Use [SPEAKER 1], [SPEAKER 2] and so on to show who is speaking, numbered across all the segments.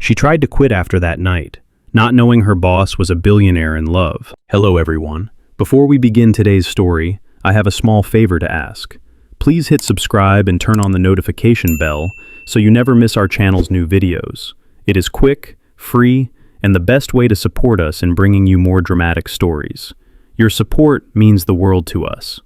[SPEAKER 1] She tried to quit after that night, not knowing her boss was a billionaire in love. Hello everyone. Before we begin today's story, I have a small favor to ask. Please hit subscribe and turn on the notification bell so you never miss our channel's new videos. It is quick, free, and the best way to support us in bringing you more dramatic stories. Your support means the world to us.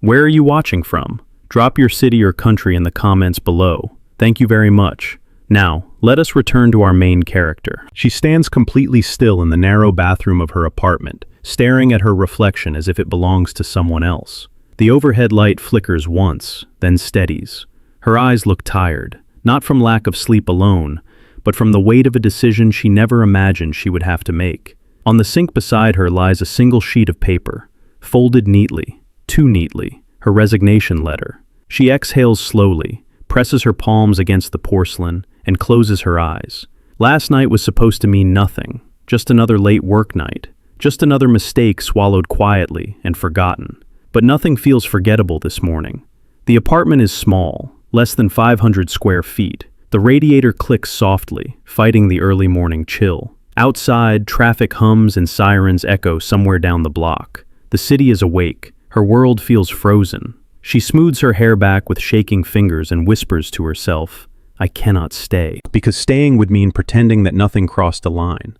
[SPEAKER 1] Where are you watching from? Drop your city or country in the comments below. Thank you very much. Now, let us return to our main character. She stands completely still in the narrow bathroom of her apartment, staring at her reflection as if it belongs to someone else. The overhead light flickers once, then steadies. Her eyes look tired, not from lack of sleep alone, but from the weight of a decision she never imagined she would have to make. On the sink beside her lies a single sheet of paper, folded neatly, too neatly, her resignation letter. She exhales slowly, presses her palms against the porcelain, and closes her eyes. Last night was supposed to mean nothing, just another late work night, just another mistake swallowed quietly and forgotten. But nothing feels forgettable this morning. The apartment is small, less than 500 square feet. The radiator clicks softly, fighting the early morning chill. Outside, traffic hums and sirens echo somewhere down the block. The city is awake. Her world feels frozen. She smooths her hair back with shaking fingers and whispers to herself, "I cannot stay." Because staying would mean pretending that nothing crossed a line.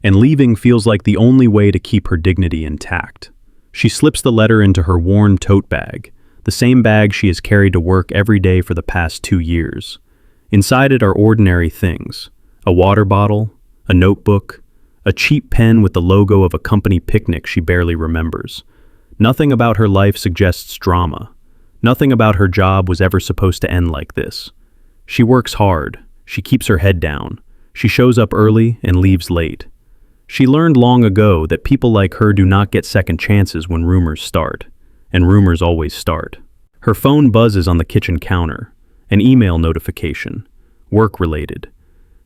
[SPEAKER 1] And leaving feels like the only way to keep her dignity intact. She slips the letter into her worn tote bag, the same bag she has carried to work every day for the past 2 years. Inside it are ordinary things: a water bottle, a notebook, a cheap pen with the logo of a company picnic she barely remembers. Nothing about her life suggests drama. Nothing about her job was ever supposed to end like this. She works hard. She keeps her head down. She shows up early and leaves late. She learned long ago that people like her do not get second chances when rumors start. And rumors always start. Her phone buzzes on the kitchen counter. An email notification. Work-related.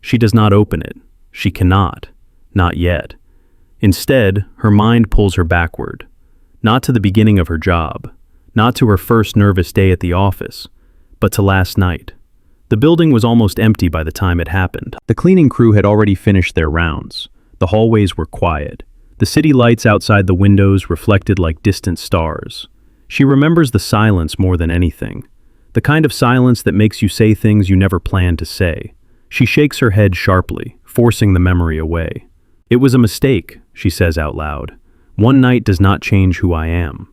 [SPEAKER 1] She does not open it. She cannot. Not yet. Instead, her mind pulls her backward. Not to the beginning of her job. Not to her first nervous day at the office. But to last night. The building was almost empty by the time it happened. The cleaning crew had already finished their rounds. The hallways were quiet. The city lights outside the windows reflected like distant stars. She remembers the silence more than anything. The kind of silence that makes you say things you never planned to say. She shakes her head sharply, forcing the memory away. "It was a mistake," she says out loud. "One night does not change who I am."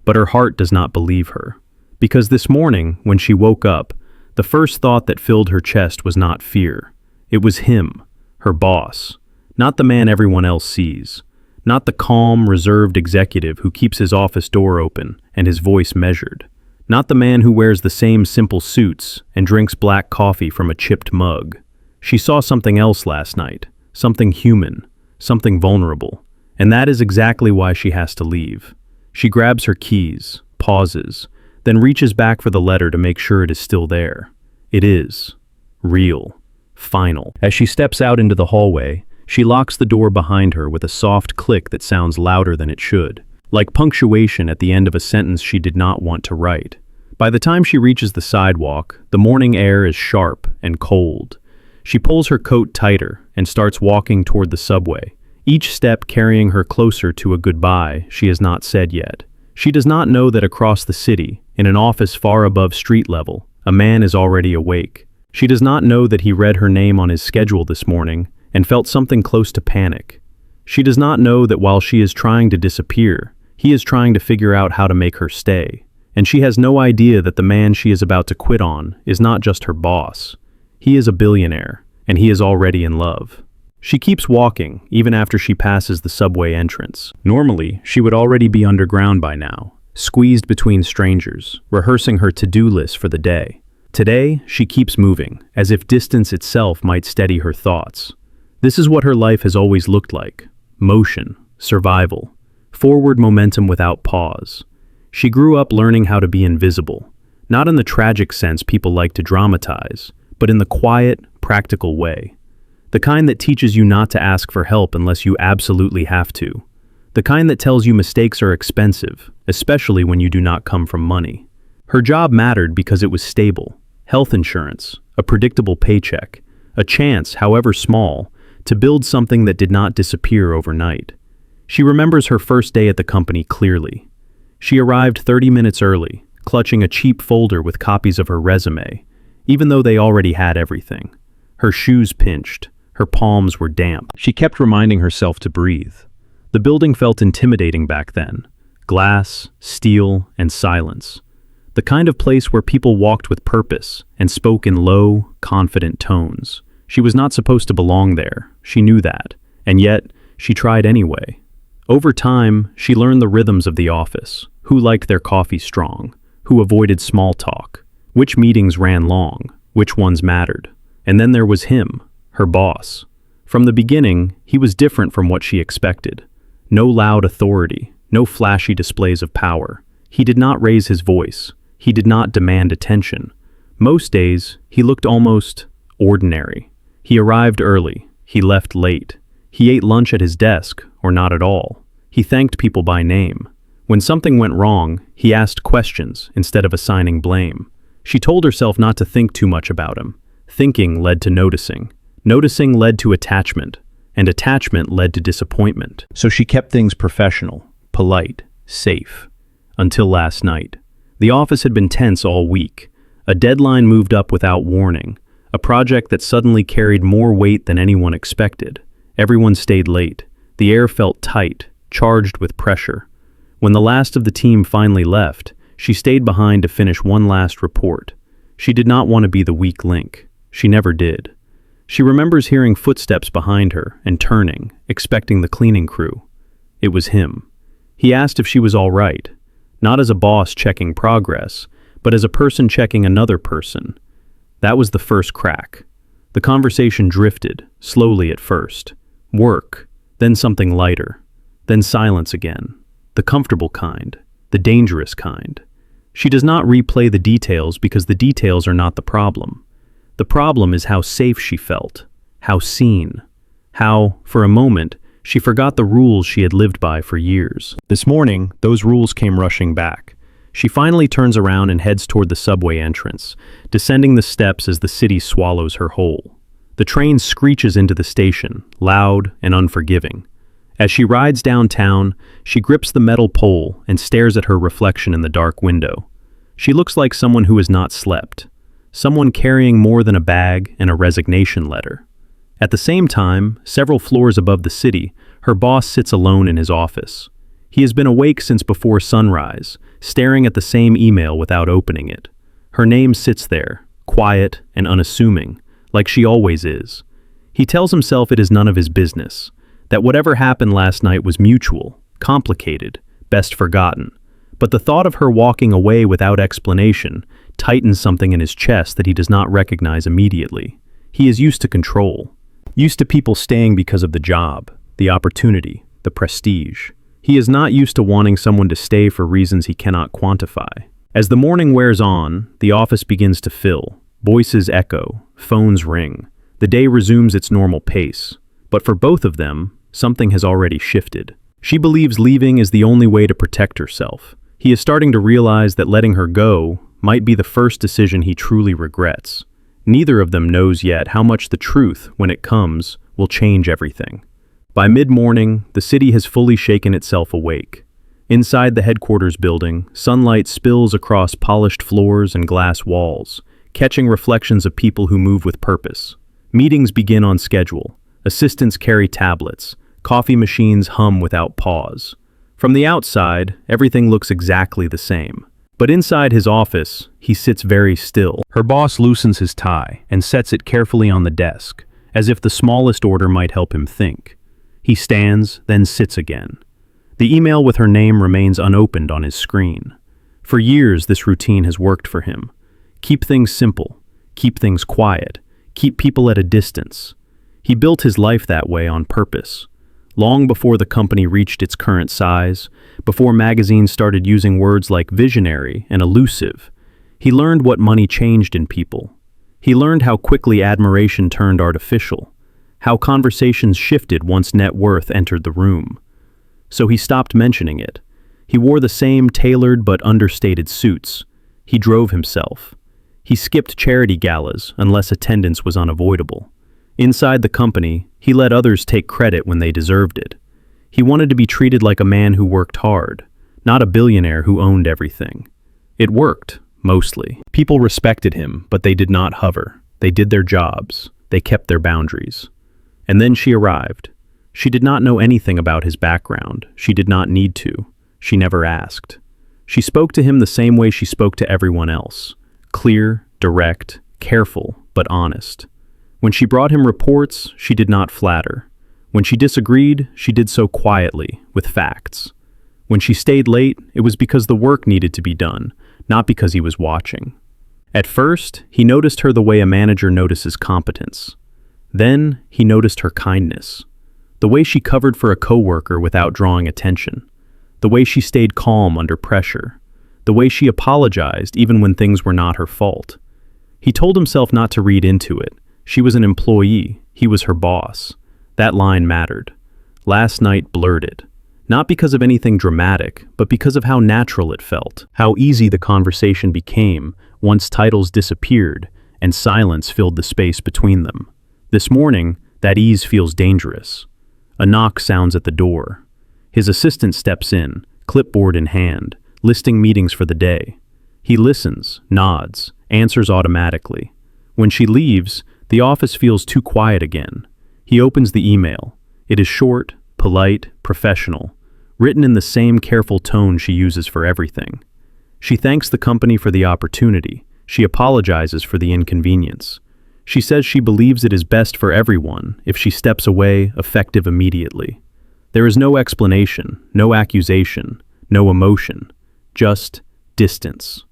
[SPEAKER 1] But her heart does not believe her. Because this morning, when she woke up, the first thought that filled her chest was not fear. It was him, her boss. Not the man everyone else sees. Not the calm, reserved executive who keeps his office door open and his voice measured. Not the man who wears the same simple suits and drinks black coffee from a chipped mug. She saw something else last night, something human, something vulnerable, and that is exactly why she has to leave. She grabs her keys, pauses, then reaches back for the letter to make sure it is still there. It is. Real. Final. As she steps out into the hallway, she locks the door behind her with a soft click that sounds louder than it should, like punctuation at the end of a sentence she did not want to write. By the time she reaches the sidewalk, the morning air is sharp and cold. She pulls her coat tighter and starts walking toward the subway, each step carrying her closer to a goodbye she has not said yet. She does not know that across the city, in an office far above street level, a man is already awake. She does not know that he read her name on his schedule this morning and felt something close to panic. She does not know that while she is trying to disappear, he is trying to figure out how to make her stay. And she has no idea that the man she is about to quit on is not just her boss. He is a billionaire, and he is already in love. She keeps walking, even after she passes the subway entrance. Normally, she would already be underground by now, squeezed between strangers, rehearsing her to-do list for the day. Today, she keeps moving, as if distance itself might steady her thoughts. This is what her life has always looked like: motion, survival, forward momentum without pause. She grew up learning how to be invisible, not in the tragic sense people like to dramatize, but in the quiet, practical way. The kind that teaches you not to ask for help unless you absolutely have to. The kind that tells you mistakes are expensive, especially when you do not come from money. Her job mattered because it was stable: health insurance, a predictable paycheck, a chance, however small, to build something that did not disappear overnight. She remembers her first day at the company clearly. She arrived 30 minutes early, clutching a cheap folder with copies of her resume, even though they already had everything. Her shoes pinched, her palms were damp. She kept reminding herself to breathe. The building felt intimidating back then. Glass, steel, and silence. The kind of place where people walked with purpose and spoke in low, confident tones. She was not supposed to belong there, she knew that, and yet she tried anyway. Over time, she learned the rhythms of the office, who liked their coffee strong, who avoided small talk, which meetings ran long, which ones mattered. And then there was him, her boss. From the beginning, he was different from what she expected. No loud authority, no flashy displays of power. He did not raise his voice. He did not demand attention. Most days, he looked almost ordinary. He arrived early. He left late. He ate lunch at his desk, or not at all. He thanked people by name. When something went wrong, he asked questions instead of assigning blame. She told herself not to think too much about him. Thinking led to noticing. Noticing led to attachment, and attachment led to disappointment. So she kept things professional, polite, safe. Until last night. The office had been tense all week. A deadline moved up without warning. A project that suddenly carried more weight than anyone expected. Everyone stayed late. The air felt tight, charged with pressure. When the last of the team finally left, she stayed behind to finish one last report. She did not want to be the weak link. She never did. She remembers hearing footsteps behind her and turning, expecting the cleaning crew. It was him. He asked if she was all right, not as a boss checking progress, but as a person checking another person. That was the first crack. The conversation drifted, slowly at first. Work, then something lighter, then silence again. The comfortable kind, the dangerous kind. She does not replay the details because the details are not the problem. The problem is how safe she felt, how seen, how, for a moment, she forgot the rules she had lived by for years. This morning, those rules came rushing back. She finally turns around and heads toward the subway entrance, descending the steps as the city swallows her whole. The train screeches into the station, loud and unforgiving. As she rides downtown, she grips the metal pole and stares at her reflection in the dark window. She looks like someone who has not slept. Someone carrying more than a bag and a resignation letter. At the same time, several floors above the city, her boss sits alone in his office. He has been awake since before sunrise, staring at the same email without opening it. Her name sits there, quiet and unassuming, like she always is. He tells himself it is none of his business, that whatever happened last night was mutual, complicated, best forgotten. But the thought of her walking away without explanation tightens something in his chest that he does not recognize immediately. He is used to control, used to people staying because of the job, the opportunity, the prestige. He is not used to wanting someone to stay for reasons he cannot quantify. As the morning wears on, the office begins to fill. Voices echo, phones ring. The day resumes its normal pace. But for both of them, something has already shifted. She believes leaving is the only way to protect herself. He is starting to realize that letting her go might be the first decision he truly regrets. Neither of them knows yet how much the truth, when it comes, will change everything. By mid-morning, the city has fully shaken itself awake. Inside the headquarters building, sunlight spills across polished floors and glass walls, catching reflections of people who move with purpose. Meetings begin on schedule. Assistants carry tablets. Coffee machines hum without pause. From the outside, everything looks exactly the same. But inside his office, he sits very still. Her boss loosens his tie and sets it carefully on the desk, as if the smallest order might help him think. He stands, then sits again. The email with her name remains unopened on his screen. For years, this routine has worked for him. Keep things simple, keep things quiet, keep people at a distance. He built his life that way on purpose. Long before the company reached its current size, before magazines started using words like visionary and elusive, he learned what money changed in people. He learned how quickly admiration turned artificial, how conversations shifted once net worth entered the room. So he stopped mentioning it. He wore the same tailored but understated suits. He drove himself. He skipped charity galas unless attendance was unavoidable. Inside the company, he let others take credit when they deserved it. He wanted to be treated like a man who worked hard, not a billionaire who owned everything. It worked, mostly. People respected him, but they did not hover. They did their jobs. They kept their boundaries. And then she arrived. She did not know anything about his background. She did not need to. She never asked. She spoke to him the same way she spoke to everyone else. Clear, direct, careful, but honest. When she brought him reports, she did not flatter. When she disagreed, she did so quietly, with facts. When she stayed late, it was because the work needed to be done, not because he was watching. At first, he noticed her the way a manager notices competence. Then, he noticed her kindness. The way she covered for a coworker without drawing attention. The way she stayed calm under pressure. The way she apologized even when things were not her fault. He told himself not to read into it. She was an employee. He was her boss. That line mattered. Last night blurred it. Not because of anything dramatic, but because of how natural it felt. How easy the conversation became once titles disappeared and silence filled the space between them. This morning, that ease feels dangerous. A knock sounds at the door. His assistant steps in, clipboard in hand, listing meetings for the day. He listens, nods, answers automatically. When she leaves, the office feels too quiet again. He opens the email. It is short, polite, professional, written in the same careful tone she uses for everything. She thanks the company for the opportunity. She apologizes for the inconvenience. She says she believes it is best for everyone if she steps away, effective immediately. There is no explanation, no accusation, no emotion, just distance.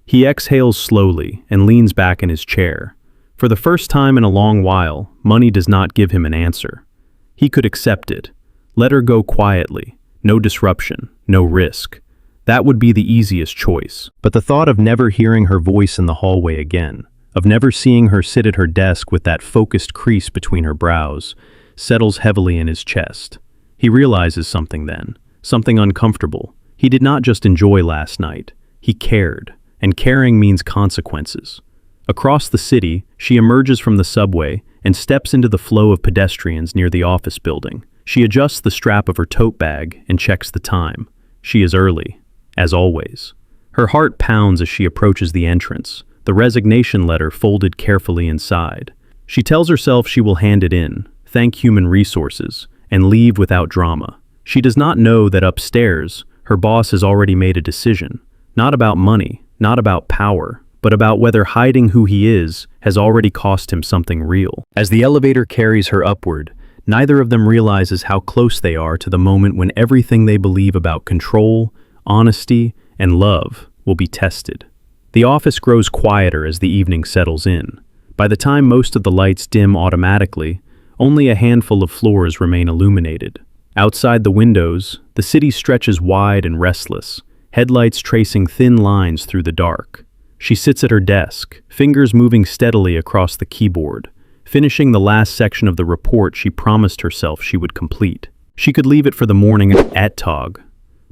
[SPEAKER 1] He exhales slowly and leans back in his chair. For the first time in a long while, money does not give him an answer. He could accept it. Let her go quietly. No disruption, no risk. That would be the easiest choice. But the thought of never hearing her voice in the hallway again, of never seeing her sit at her desk with that focused crease between her brows, settles heavily in his chest. He realizes something then, something uncomfortable. He did not just enjoy last night. He cared, and caring means consequences. Across the city, she emerges from the subway and steps into the flow of pedestrians near the office building. She adjusts the strap of her tote bag and checks the time. She is early, as always. Her heart pounds as she approaches the entrance, the resignation letter folded carefully inside. She tells herself she will hand it in, thank human resources, and leave without drama. She does not know that upstairs, her boss has already made a decision, not about money, not about power, but about whether hiding who he is has already cost him something real. As the elevator carries her upward, neither of them realizes how close they are to the moment when everything they believe about control, honesty, and love will be tested. The office grows quieter as the evening settles in. By the time most of the lights dim automatically, only a handful of floors remain illuminated. Outside the windows, the city stretches wide and restless, headlights tracing thin lines through the dark. She sits at her desk, fingers moving steadily across the keyboard, finishing the last section of the report she promised herself she would complete. She could leave it for the morning at Tog,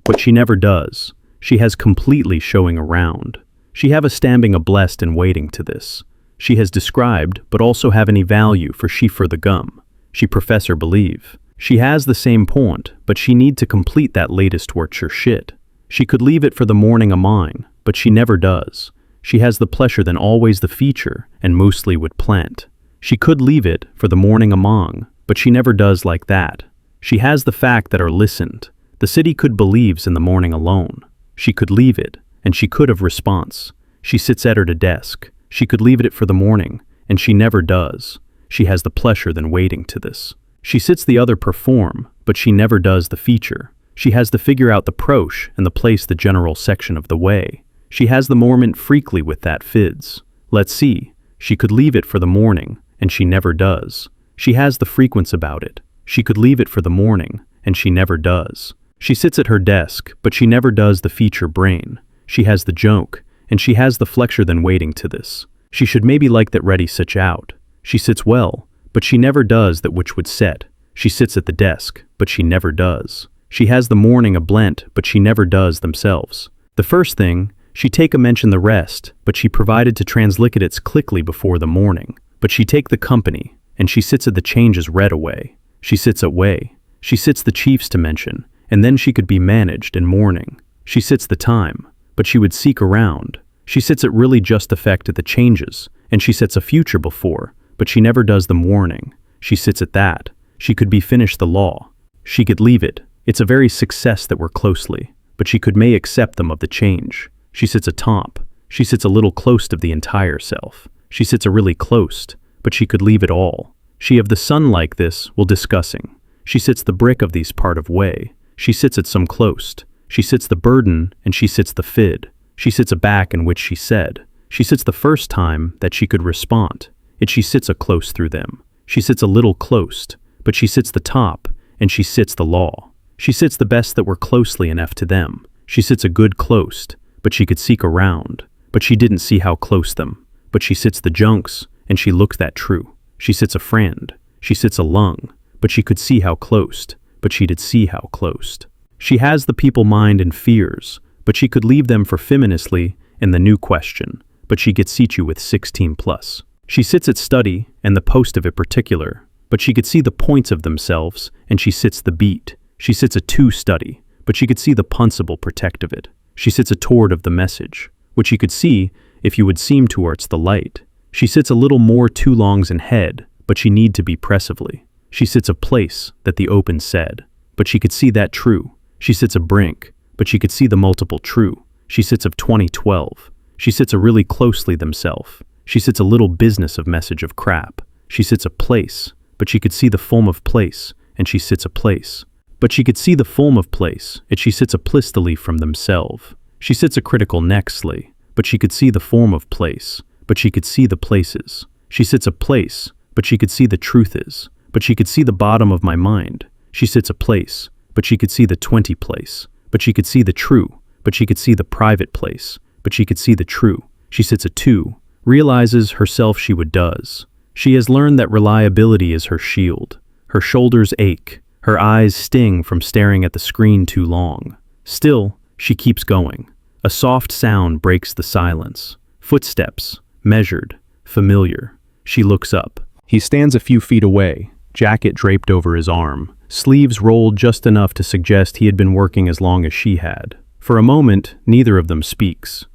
[SPEAKER 1] but she never does. She has completely showing around. She have a standing a blessed and waiting to this. She has described, but also have any value for she for the gum. She professor believe. She has the same point, but she need to complete that latest work shit. She could leave it for the morning a mine, but she never does. She has the pleasure than always the feature, and mostly would plant. She could leave it for the morning among, but she never does like that. She has the fact that are listened. The city could believes in the morning alone. She could leave it, and she could have response. She sits at her desk. She could leave it for the morning, and she never does. She has the pleasure than waiting to this. She sits the other perform, but she never does the feature. She has to figure out the proche and the place the general section of the way. She has the moment freakly with that fids. Let's see. She could leave it for the morning, and she never does. She has the frequence about it. She could leave it for the morning, and she never does. She sits at her desk, but she never does the feature brain. She has the joke, and she has the flexure than waiting to this. She should maybe like that ready such out. She sits well, but she never does that which would set. She sits at the desk, but she never does. She has the morning a blent, but she never does themselves. The first thing, she take a mention the rest, but she provided to translicate its quickly before the morning. But she take the company, and she sits at the changes read away. She sits at way. She sits the chiefs to mention, and then she could be managed in mourning. She sits the time, but she would seek around. She sits at really just effect at the changes, and she sets a future before, but she never does the mourning. She sits at that. She could be finished the law. She could leave it. It's a very success that we're closely, but she could may accept them of the change. She sits atop. She sits a little close of the entire self. She sits a really close, but she could leave it all. She of the sun like this, will discussing. She sits the brick of these part of way. She sits at some close. She sits the burden, and she sits the fid. She sits a back in which she said. She sits the first time that she could respond. She sits a close through them. She sits a little close, but she sits the top, and she sits the law. She sits the best that were closely enough to them. She sits a good close, but she could seek around, but she didn't see how close them. But she sits the junks, and she looked that true. She sits a friend. She sits a lung, but she could see how close, but she did see how close. She has the people mind and fears, but she could leave them for feministly in the new question, but she gets situ with 16 plus. She sits at study, and the post of it particular, but she could see the points of themselves, and she sits the beat. She sits a two study, but she could see the puncible protect of it. She sits a toward of the message, which she could see if you would seem towards the light. She sits a little more too longs in head, but she need to be pressively. She sits a place that the open said, but she could see that true. She sits a brink, but she could see the multiple true. She sits of 2012. She sits a really closely themself. She sits a little business of message of crap. She sits a place, but she could see the form of place, and she sits a place. But she could see the form of place, and she sits a plistily from themselves. She sits a critical nextly, but she could see the form of place, but she could see the places. She sits a place, but she could see the truth is, but she could see the bottom of my mind. She sits a place, but she could see the 20 place, but she could see the true, but she could see the private place, but she could see the true. She sits a two, realizes herself she would does. She has learned that reliability is her shield. Her shoulders ache, her eyes sting from staring at the screen too long. Still, she keeps going. A soft sound breaks the silence. Footsteps, measured, familiar. She looks up. He stands a few feet away, jacket draped over his arm, sleeves rolled just enough to suggest he had been working as long as she had. For a moment, neither of them speaks.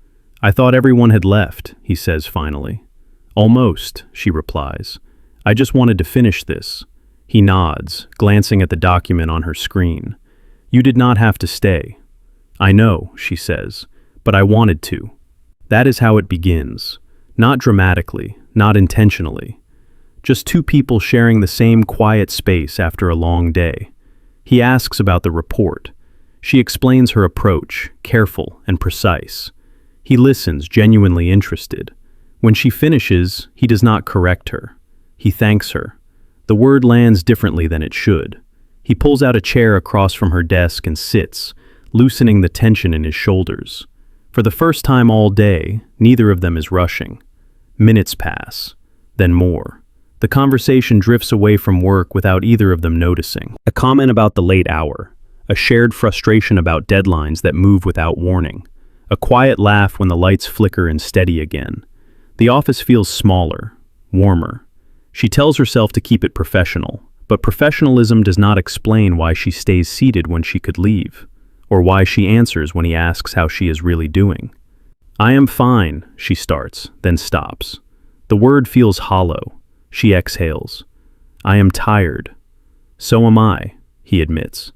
[SPEAKER 1] "I thought everyone had left," he says finally. "Almost," she replies. "I just wanted to finish this." He nods, glancing at the document on her screen. "You did not have to stay." "I know," she says, "but I wanted to." That is how it begins. Not dramatically, not intentionally. Just two people sharing the same quiet space after a long day. He asks about the report. She explains her approach, careful and precise. He listens, genuinely interested. When she finishes, he does not correct her. He thanks her. The word lands differently than it should. He pulls out a chair across from her desk and sits, loosening the tension in his shoulders. For the first time all day, neither of them is rushing. Minutes pass, then more. The conversation drifts away from work without either of them noticing. A comment about the late hour, a shared frustration about deadlines that move without warning, a quiet laugh when the lights flicker and steady again. The office feels smaller, warmer. She tells herself to keep it professional, but professionalism does not explain why she stays seated when she could leave, or why she answers when he asks how she is really doing. "I am fine," she starts, then stops. The word feels hollow. She exhales. "I am tired." "So am I," he admits.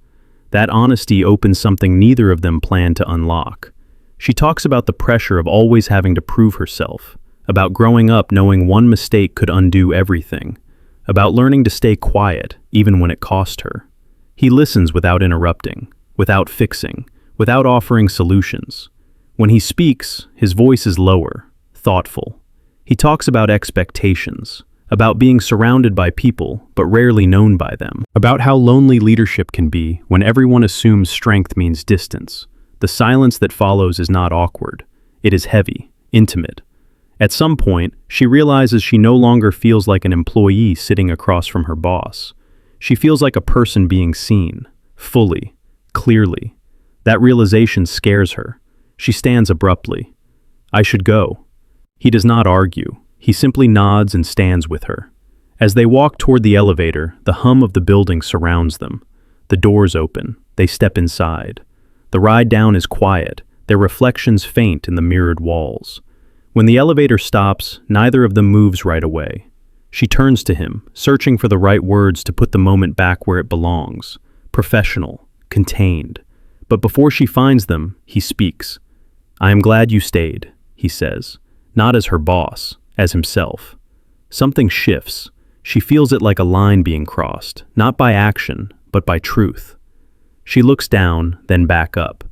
[SPEAKER 1] That honesty opens something neither of them planned to unlock. She talks about the pressure of always having to prove herself, about growing up knowing one mistake could undo everything, about learning to stay quiet even when it cost her. He listens without interrupting, without fixing, without offering solutions. When he speaks, his voice is lower, thoughtful. He talks about expectations, about being surrounded by people but rarely known by them, about how lonely leadership can be when everyone assumes strength means distance. The silence that follows is not awkward. It is heavy, intimate. At some point, she realizes she no longer feels like an employee sitting across from her boss. She feels like a person being seen, fully, clearly. That realization scares her. She stands abruptly. "I should go." He does not argue. He simply nods and stands with her. As they walk toward the elevator, the hum of the building surrounds them. The doors open. They step inside. The ride down is quiet, their reflections faint in the mirrored walls. When the elevator stops, neither of them moves right away. She turns to him, searching for the right words to put the moment back where it belongs. Professional, contained. But before she finds them, he speaks. "I am glad you stayed," he says, not as her boss, as himself. Something shifts. She feels it like a line being crossed, not by action, but by truth. She looks down, then back up.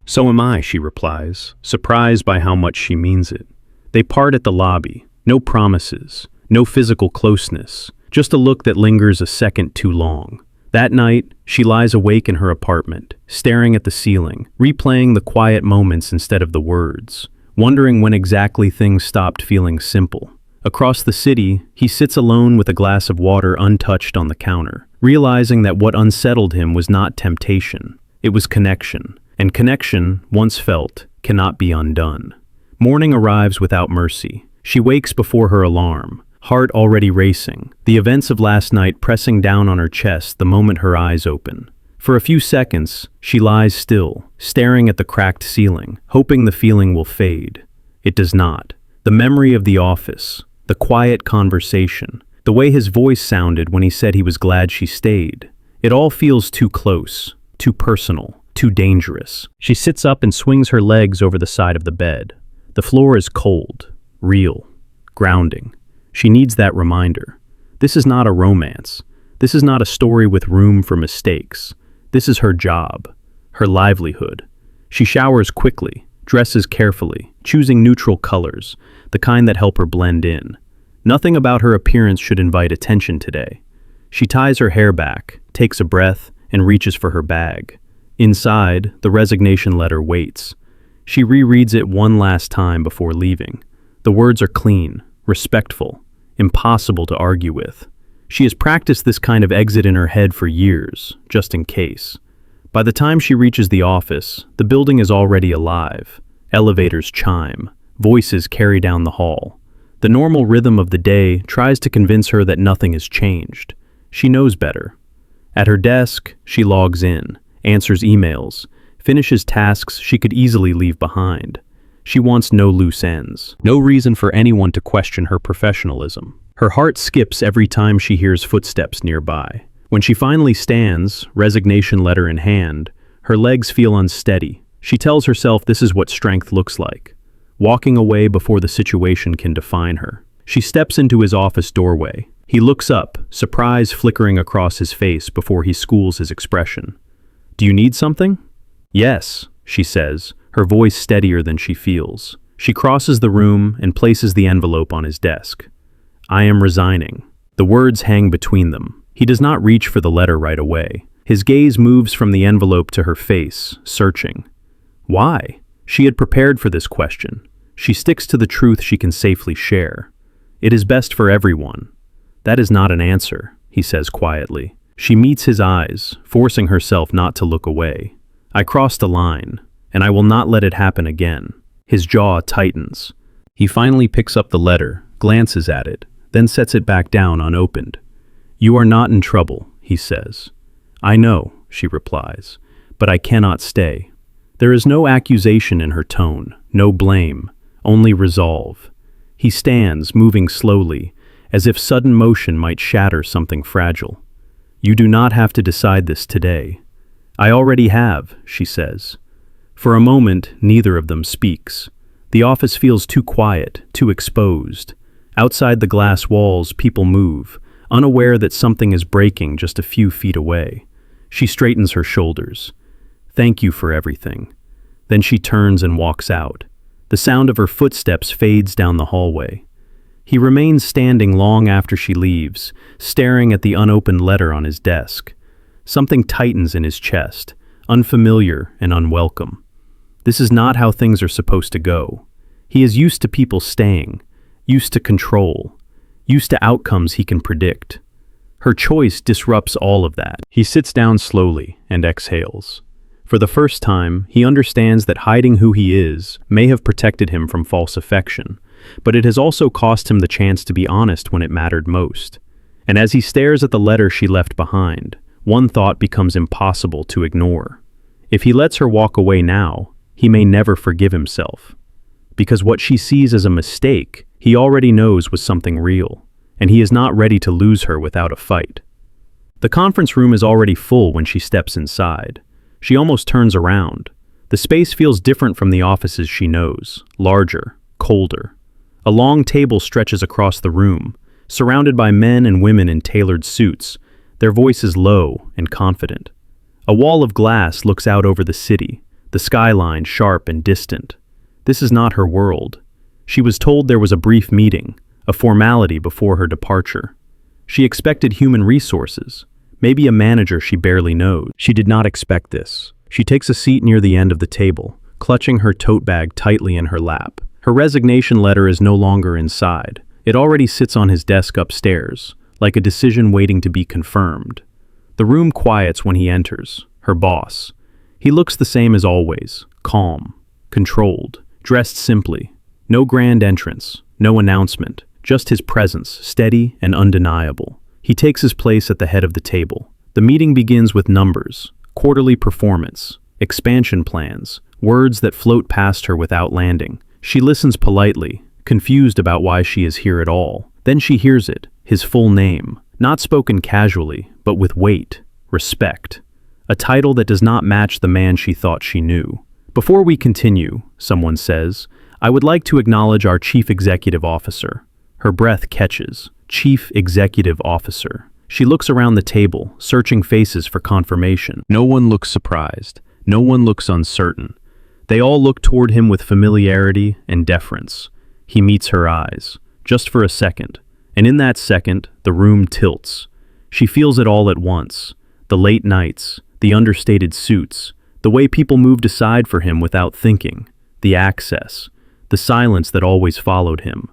[SPEAKER 1] "So am I," she replies, surprised by how much she means it. They part at the lobby. No promises, no physical closeness, just a look that lingers a second too long. That night, she lies awake in her apartment, staring at the ceiling, replaying the quiet moments instead of the words, wondering when exactly things stopped feeling simple. Across the city, he sits alone with a glass of water untouched on the counter, realizing that what unsettled him was not temptation, it was connection, and connection, once felt, cannot be undone. Morning arrives without mercy. She wakes before her alarm, heart already racing, the events of last night pressing down on her chest the moment her eyes open. For a few seconds, she lies still, staring at the cracked ceiling, hoping the feeling will fade. It does not. The memory of the office, the quiet conversation, the way his voice sounded when he said he was glad she stayed. It all feels too close, too personal, too dangerous. She sits up and swings her legs over the side of the bed. The floor is cold, real, grounding. She needs that reminder. This is not a romance. This is not a story with room for mistakes. This is her job, her livelihood. She showers quickly, dresses carefully, choosing neutral colors, the kind that help her blend in. Nothing about her appearance should invite attention today. She ties her hair back, takes a breath, and reaches for her bag. Inside, the resignation letter waits. She rereads it one last time before leaving. The words are clean, respectful, impossible to argue with. She has practiced this kind of exit in her head for years, just in case. By the time she reaches the office, the building is already alive. Elevators chime. Voices carry down the hall. The normal rhythm of the day tries to convince her that nothing has changed. She knows better. At her desk, she logs in, answers emails, finishes tasks she could easily leave behind. She wants no loose ends, no reason for anyone to question her professionalism. Her heart skips every time she hears footsteps nearby. When she finally stands, resignation letter in hand, her legs feel unsteady. She tells herself this is what strength looks like, walking away before the situation can define her. She steps into his office doorway. He looks up, surprise flickering across his face before he schools his expression. "Do you need something?" "Yes," she says, her voice steadier than she feels. She crosses the room and places the envelope on his desk. "I am resigning." The words hang between them. He does not reach for the letter right away. His gaze moves from the envelope to her face, searching. Why? She had prepared for this question. She sticks to the truth she can safely share. "It is best for everyone." "That is not an answer," he says quietly. She meets his eyes, forcing herself not to look away. "I crossed a line, and I will not let it happen again." His jaw tightens. He finally picks up the letter, glances at it, then sets it back down unopened. "You are not in trouble," he says. "I know," she replies, "but I cannot stay." There is no accusation in her tone, no blame, only resolve. He stands, moving slowly, as if sudden motion might shatter something fragile. "You do not have to decide this today." "I already have," she says. For a moment, neither of them speaks. The office feels too quiet, too exposed. Outside the glass walls, people move, unaware that something is breaking just a few feet away. She straightens her shoulders. "Thank you for everything." Then she turns and walks out. The sound of her footsteps fades down the hallway. He remains standing long after she leaves, staring at the unopened letter on his desk. Something tightens in his chest, unfamiliar and unwelcome. This is not how things are supposed to go. He is used to people staying, used to control, used to outcomes he can predict. Her choice disrupts all of that. He sits down slowly and exhales. For the first time, he understands that hiding who he is may have protected him from false affection, but it has also cost him the chance to be honest when it mattered most. And as he stares at the letter she left behind, one thought becomes impossible to ignore. If he lets her walk away now, he may never forgive himself. Because what she sees as a mistake, he already knows was something real, and he is not ready to lose her without a fight. The conference room is already full when she steps inside. She almost turns around. The space feels different from the offices she knows, larger, colder. A long table stretches across the room, surrounded by men and women in tailored suits, their voices low and confident. A wall of glass looks out over the city, the skyline sharp and distant. This is not her world. She was told there was a brief meeting, a formality before her departure. She expected human resources, maybe a manager she barely knows. She did not expect this. She takes a seat near the end of the table, clutching her tote bag tightly in her lap. Her resignation letter is no longer inside. It already sits on his desk upstairs, like a decision waiting to be confirmed. The room quiets when he enters, her boss. He looks the same as always, calm, controlled, dressed simply. No grand entrance, no announcement, just his presence, steady and undeniable. He takes his place at the head of the table. The meeting begins with numbers, quarterly performance, expansion plans, words that float past her without landing. She listens politely, confused about why she is here at all. Then she hears it, his full name, not spoken casually, but with weight, respect. A title that does not match the man she thought she knew. Before we continue, someone says, I would like to acknowledge our Chief Executive Officer. Her breath catches. Chief Executive Officer. She looks around the table, searching faces for confirmation. No one looks surprised. No one looks uncertain. They all look toward him with familiarity and deference. He meets her eyes, just for a second, and in that second, the room tilts. She feels it all at once. The late nights, the understated suits, the way people moved aside for him without thinking, the access, the silence that always followed him.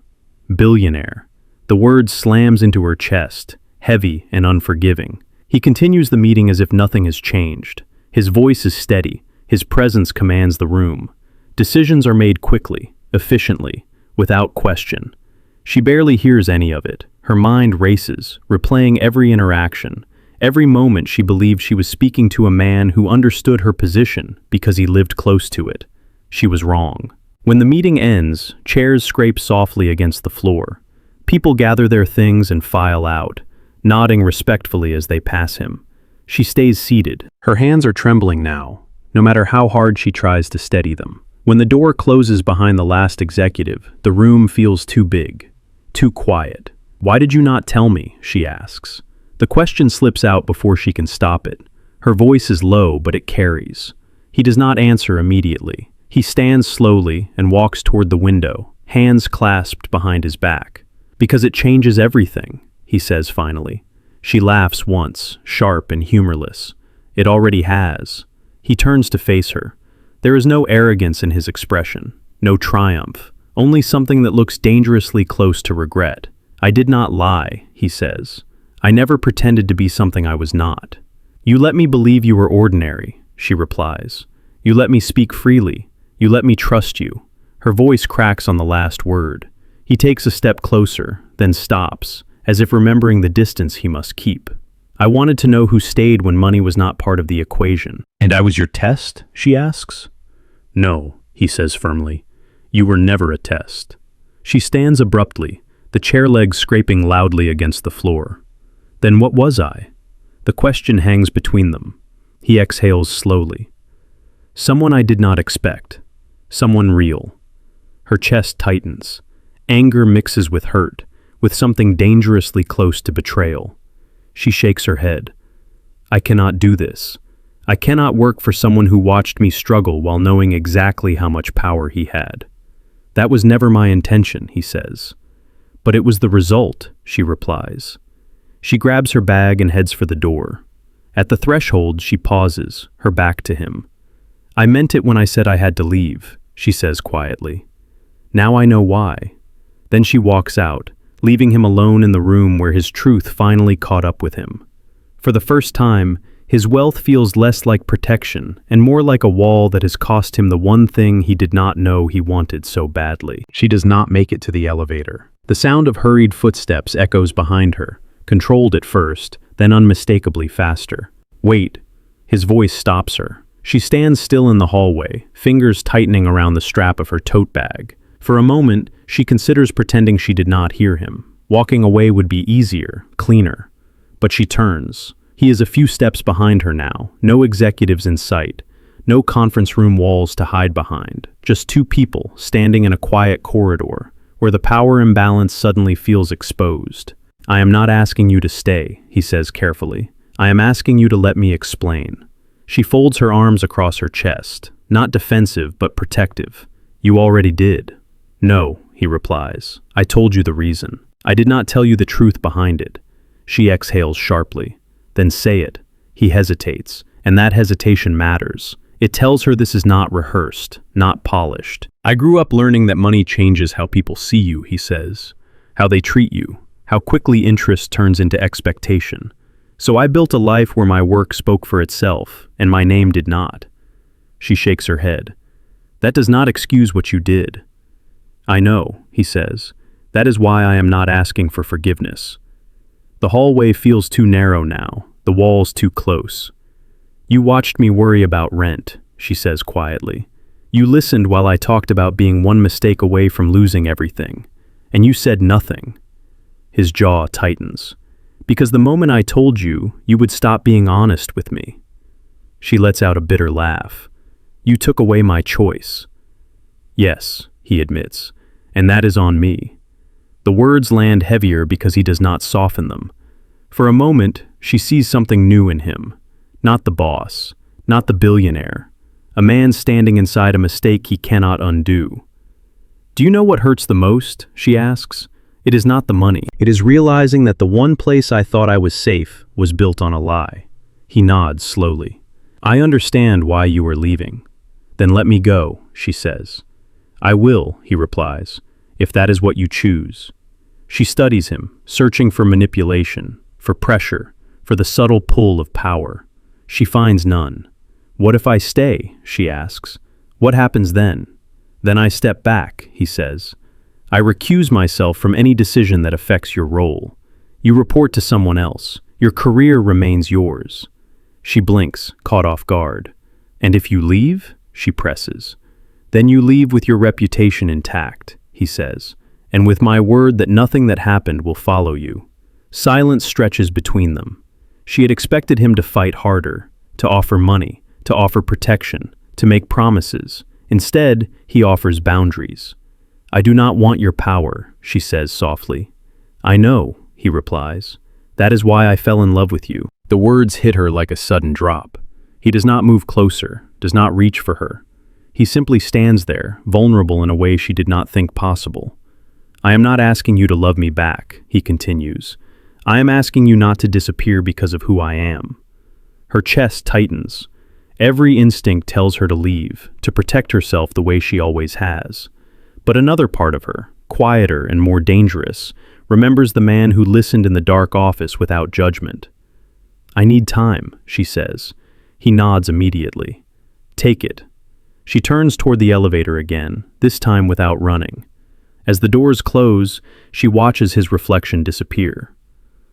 [SPEAKER 1] Billionaire. The word slams into her chest, heavy and unforgiving. He continues the meeting as if nothing has changed. His voice is steady. His presence commands the room. Decisions are made quickly, efficiently, without question. She barely hears any of it. Her mind races, replaying every interaction. Every moment she believed she was speaking to a man who understood her position because he lived close to it. She was wrong. When the meeting ends, chairs scrape softly against the floor. People gather their things and file out, nodding respectfully as they pass him. She stays seated. Her hands are trembling now, no matter how hard she tries to steady them. When the door closes behind the last executive, the room feels too big, too quiet. Why did you not tell me? She asks. The question slips out before she can stop it. Her voice is low, but it carries. He does not answer immediately. He stands slowly and walks toward the window, hands clasped behind his back. Because it changes everything, he says finally. She laughs once, sharp and humorless. It already has. He turns to face her. There is no arrogance in his expression, no triumph, only something that looks dangerously close to regret. I did not lie, he says. I never pretended to be something I was not. You let me believe you were ordinary, she replies. You let me speak freely. You let me trust you. Her voice cracks on the last word. He takes a step closer, then stops, as if remembering the distance he must keep. I wanted to know who stayed when money was not part of the equation. And I was your test? She asks. No, he says firmly. You were never a test. She stands abruptly, the chair legs scraping loudly against the floor. Then what was I? The question hangs between them. He exhales slowly. Someone I did not expect. Someone real. Her chest tightens. Anger mixes with hurt, with something dangerously close to betrayal. She shakes her head. I cannot do this. I cannot work for someone who watched me struggle while knowing exactly how much power he had. That was never my intention, he says. But it was the result, she replies. She grabs her bag and heads for the door. At the threshold, she pauses, her back to him. I meant it when I said I had to leave, she says quietly. Now I know why. Then she walks out, leaving him alone in the room where his truth finally caught up with him. For the first time, his wealth feels less like protection and more like a wall that has cost him the one thing he did not know he wanted so badly. She does not make it to the elevator. The sound of hurried footsteps echoes behind her. controlled at first, then unmistakably faster. Wait. His voice stops her. She stands still in the hallway, fingers tightening around the strap of her tote bag. For a moment, she considers pretending she did not hear him. Walking away would be easier, cleaner. But she turns. He is a few steps behind her now, no executives in sight, no conference room walls to hide behind, just two people standing in a quiet corridor, where the power imbalance suddenly feels exposed. "I am not asking you to stay," he says carefully. "I am asking you to let me explain." She folds her arms across her chest, not defensive but protective. "You already did." "No," he replies. "I told you the reason. I did not tell you the truth behind it." She exhales sharply. "Then say it." He hesitates, and that hesitation matters. It tells her this is not rehearsed, not polished. "I grew up learning that money changes how people see you," he says. "How they treat you, how quickly interest turns into expectation. So I built a life where my work spoke for itself, and my name did not." She shakes her head. "That does not excuse what you did." "I know," he says. "That is why I am not asking for forgiveness." The hallway feels too narrow now, the walls too close. "You watched me worry about rent," she says quietly. "You listened while I talked about being one mistake away from losing everything, and you said nothing." His jaw tightens. "Because the moment I told you, you would stop being honest with me." She lets out a bitter laugh. "You took away my choice." "Yes," he admits, "and that is on me." The words land heavier because he does not soften them. For a moment, she sees something new in him. Not the boss, not the billionaire. A man standing inside a mistake he cannot undo. "Do you know what hurts the most?" she asks. "It is not the money. It is realizing that the one place I thought I was safe was built on a lie." He nods slowly. "I understand why you are leaving." "Then let me go," she says. "I will," he replies, "if that is what you choose." She studies him, searching for manipulation, for pressure, for the subtle pull of power. She finds none. "What if I stay?" she asks. "What happens then?" "Then I step back," he says. "I recuse myself from any decision that affects your role. You report to someone else. Your career remains yours." She blinks, caught off guard. "And if you leave?" she presses. "Then you leave with your reputation intact," he says, "and with my word that nothing that happened will follow you." Silence stretches between them. She had expected him to fight harder, to offer money, to offer protection, to make promises. Instead, he offers boundaries. "I do not want your power," she says softly. "I know," he replies. "That is why I fell in love with you." The words hit her like a sudden drop. He does not move closer, does not reach for her. He simply stands there, vulnerable in a way she did not think possible. "I am not asking you to love me back," he continues. "I am asking you not to disappear because of who I am." Her chest tightens. Every instinct tells her to leave, to protect herself the way she always has. But another part of her, quieter and more dangerous, remembers the man who listened in the dark office without judgment. "I need time," she says. He nods immediately. "Take it." She turns toward the elevator again, this time without running. As the doors close, she watches his reflection disappear.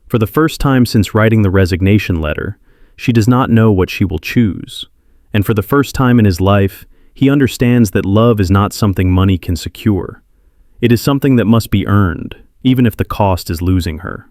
[SPEAKER 1] For the first time since writing the resignation letter, she does not know what she will choose. And for the first time in his life, he understands that love is not something money can secure. It is something that must be earned, even if the cost is losing her.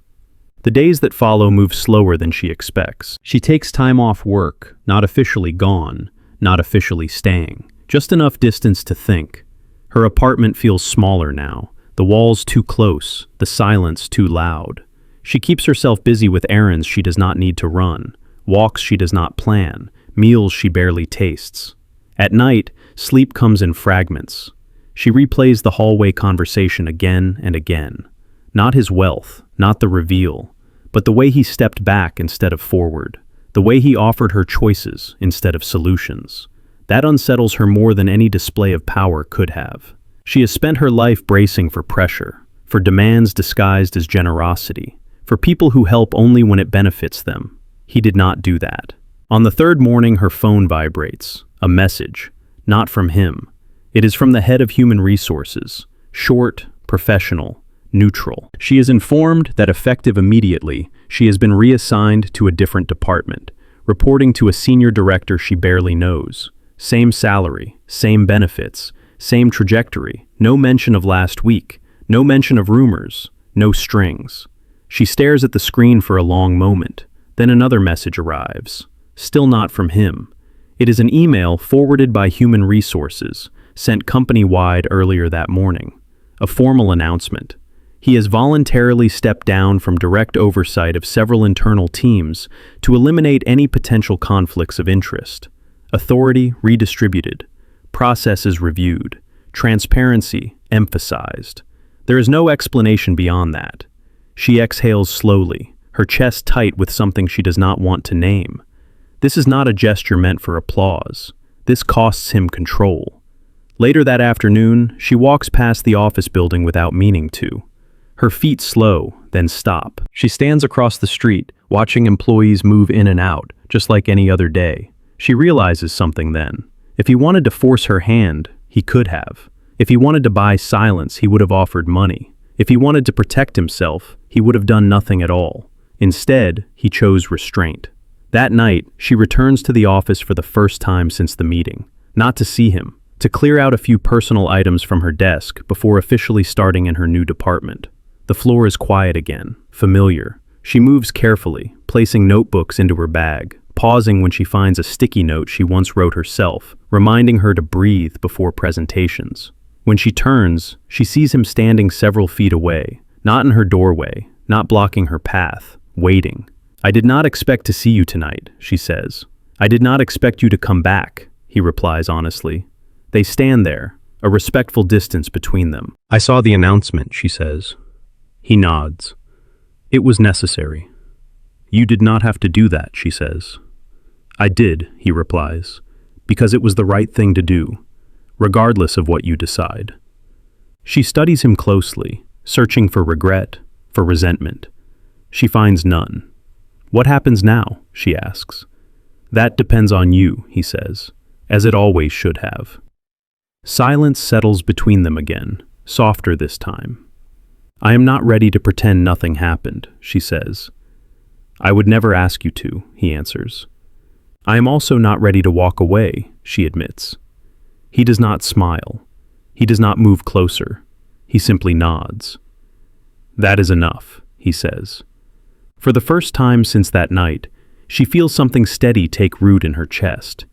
[SPEAKER 1] The days that follow move slower than she expects. She takes time off work, not officially gone, not officially staying, just enough distance to think. Her apartment feels smaller now, the walls too close, the silence too loud. She keeps herself busy with errands she does not need to run, walks she does not plan, meals she barely tastes. At night, sleep comes in fragments. She replays the hallway conversation again and again. Not his wealth, not the reveal, but the way he stepped back instead of forward, the way he offered her choices instead of solutions. That unsettles her more than any display of power could have. She has spent her life bracing for pressure, for demands disguised as generosity, for people who help only when it benefits them. He did not do that. On the third morning, her phone vibrates. A message. Not from him. It is from the head of human resources. Short, professional, neutral. She is informed that effective immediately, she has been reassigned to a different department, reporting to a senior director she barely knows. Same salary, same benefits, same trajectory, no mention of last week, no mention of rumors, no strings. She stares at the screen for a long moment. Then another message arrives. Still not from him. It is an email forwarded by Human Resources, sent company-wide earlier that morning. A formal announcement. He has voluntarily stepped down from direct oversight of several internal teams to eliminate any potential conflicts of interest. Authority redistributed. Processes reviewed. Transparency emphasized. There is no explanation beyond that. She exhales slowly, her chest tight with something she does not want to name. This is not a gesture meant for applause. This costs him control. Later that afternoon, she walks past the office building without meaning to. Her feet slow, then stop. She stands across the street, watching employees move in and out, just like any other day. She realizes something then. If he wanted to force her hand, he could have. If he wanted to buy silence, he would have offered money. If he wanted to protect himself, he would have done nothing at all. Instead, he chose restraint. That night, she returns to the office for the first time since the meeting. Not to see him, to clear out a few personal items from her desk before officially starting in her new department. The floor is quiet again, familiar. She moves carefully, placing notebooks into her bag, pausing when she finds a sticky note she once wrote herself, reminding her to breathe before presentations. When she turns, she sees him standing several feet away, not in her doorway, not blocking her path, waiting. "I did not expect to see you tonight," she says. "I did not expect you to come back," he replies honestly. They stand there, a respectful distance between them. "I saw the announcement," she says. He nods. "It was necessary." "You did not have to do that," she says. "I did," he replies, "because it was the right thing to do, regardless of what you decide." She studies him closely, searching for regret, for resentment. She finds none. "What happens now?" she asks. "That depends on you," he says, as it always should have. Silence settles between them again, softer this time. "I am not ready to pretend nothing happened," she says. "I would never ask you to," he answers. "I am also not ready to walk away," she admits. He does not smile. He does not move closer. He simply nods. "That is enough," he says. For the first time since that night, she feels something steady take root in her chest.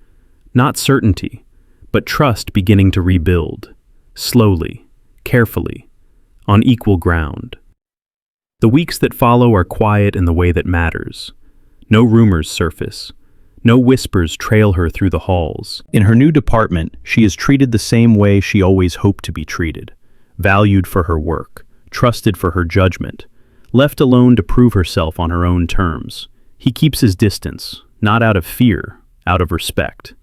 [SPEAKER 1] Not certainty, but trust beginning to rebuild, slowly, carefully, on equal ground. The weeks that follow are quiet in the way that matters. No rumors surface. No whispers trail her through the halls. In her new department, she is treated the same way she always hoped to be treated. Valued for her work, trusted for her judgment, left alone to prove herself on her own terms. He keeps his distance, not out of fear, out of respect.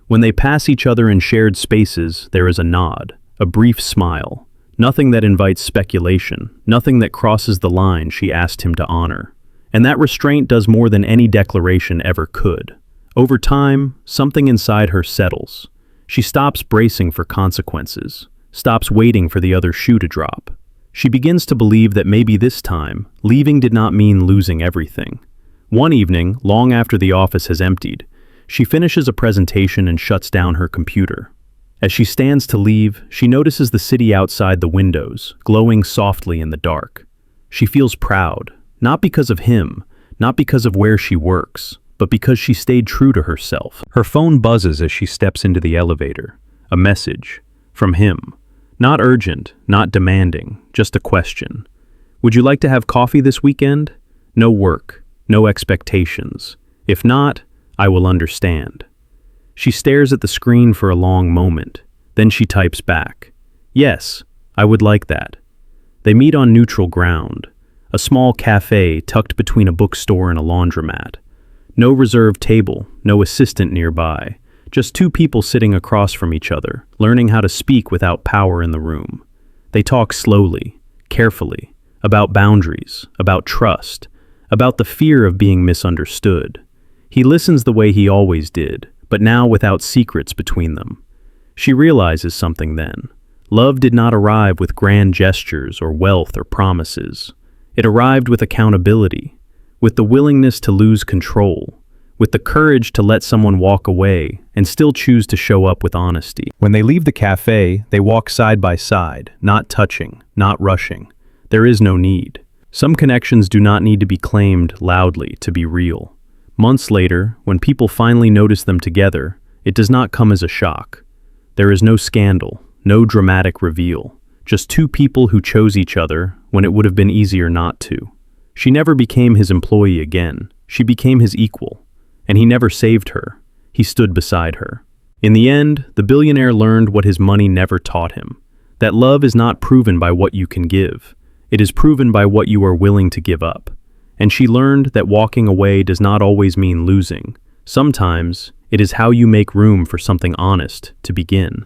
[SPEAKER 1] When they pass each other in shared spaces, there is a nod, a brief smile. Nothing that invites speculation, nothing that crosses the line she asked him to honor. And that restraint does more than any declaration ever could. Over time, something inside her settles. She stops bracing for consequences, stops waiting for the other shoe to drop. She begins to believe that maybe this time, leaving did not mean losing everything. One evening, long after the office has emptied, she finishes a presentation and shuts down her computer. As she stands to leave, she notices the city outside the windows, glowing softly in the dark. She feels proud, not because of him, not because of where she works, but because she stayed true to herself. Her phone buzzes as she steps into the elevator. A message. From him. Not urgent, not demanding, just a question. "Would you like to have coffee this weekend?" No work, no expectations. If not, I will understand. She stares at the screen for a long moment. Then she types back. "Yes, I would like that." They meet on neutral ground. A small cafe tucked between a bookstore and a laundromat. No reserved table, no assistant nearby. Just two people sitting across from each other, learning how to speak without power in the room. They talk slowly, carefully, about boundaries, about trust, about the fear of being misunderstood. He listens the way he always did, but now without secrets between them. She realizes something then. Love did not arrive with grand gestures or wealth or promises. It arrived with accountability, with the willingness to lose control, with the courage to let someone walk away and still choose to show up with honesty. When they leave the cafe, they walk side by side, not touching, not rushing. There is no need. Some connections do not need to be claimed loudly to be real. Months later, when people finally notice them together, it does not come as a shock. There is no scandal, no dramatic reveal, just two people who chose each other when it would have been easier not to. She never became his employee again. She became his equal. And he never saved her. He stood beside her. In the end, the billionaire learned what his money never taught him, that love is not proven by what you can give. It is proven by what you are willing to give up. And she learned that walking away does not always mean losing. Sometimes, it is how you make room for something honest to begin.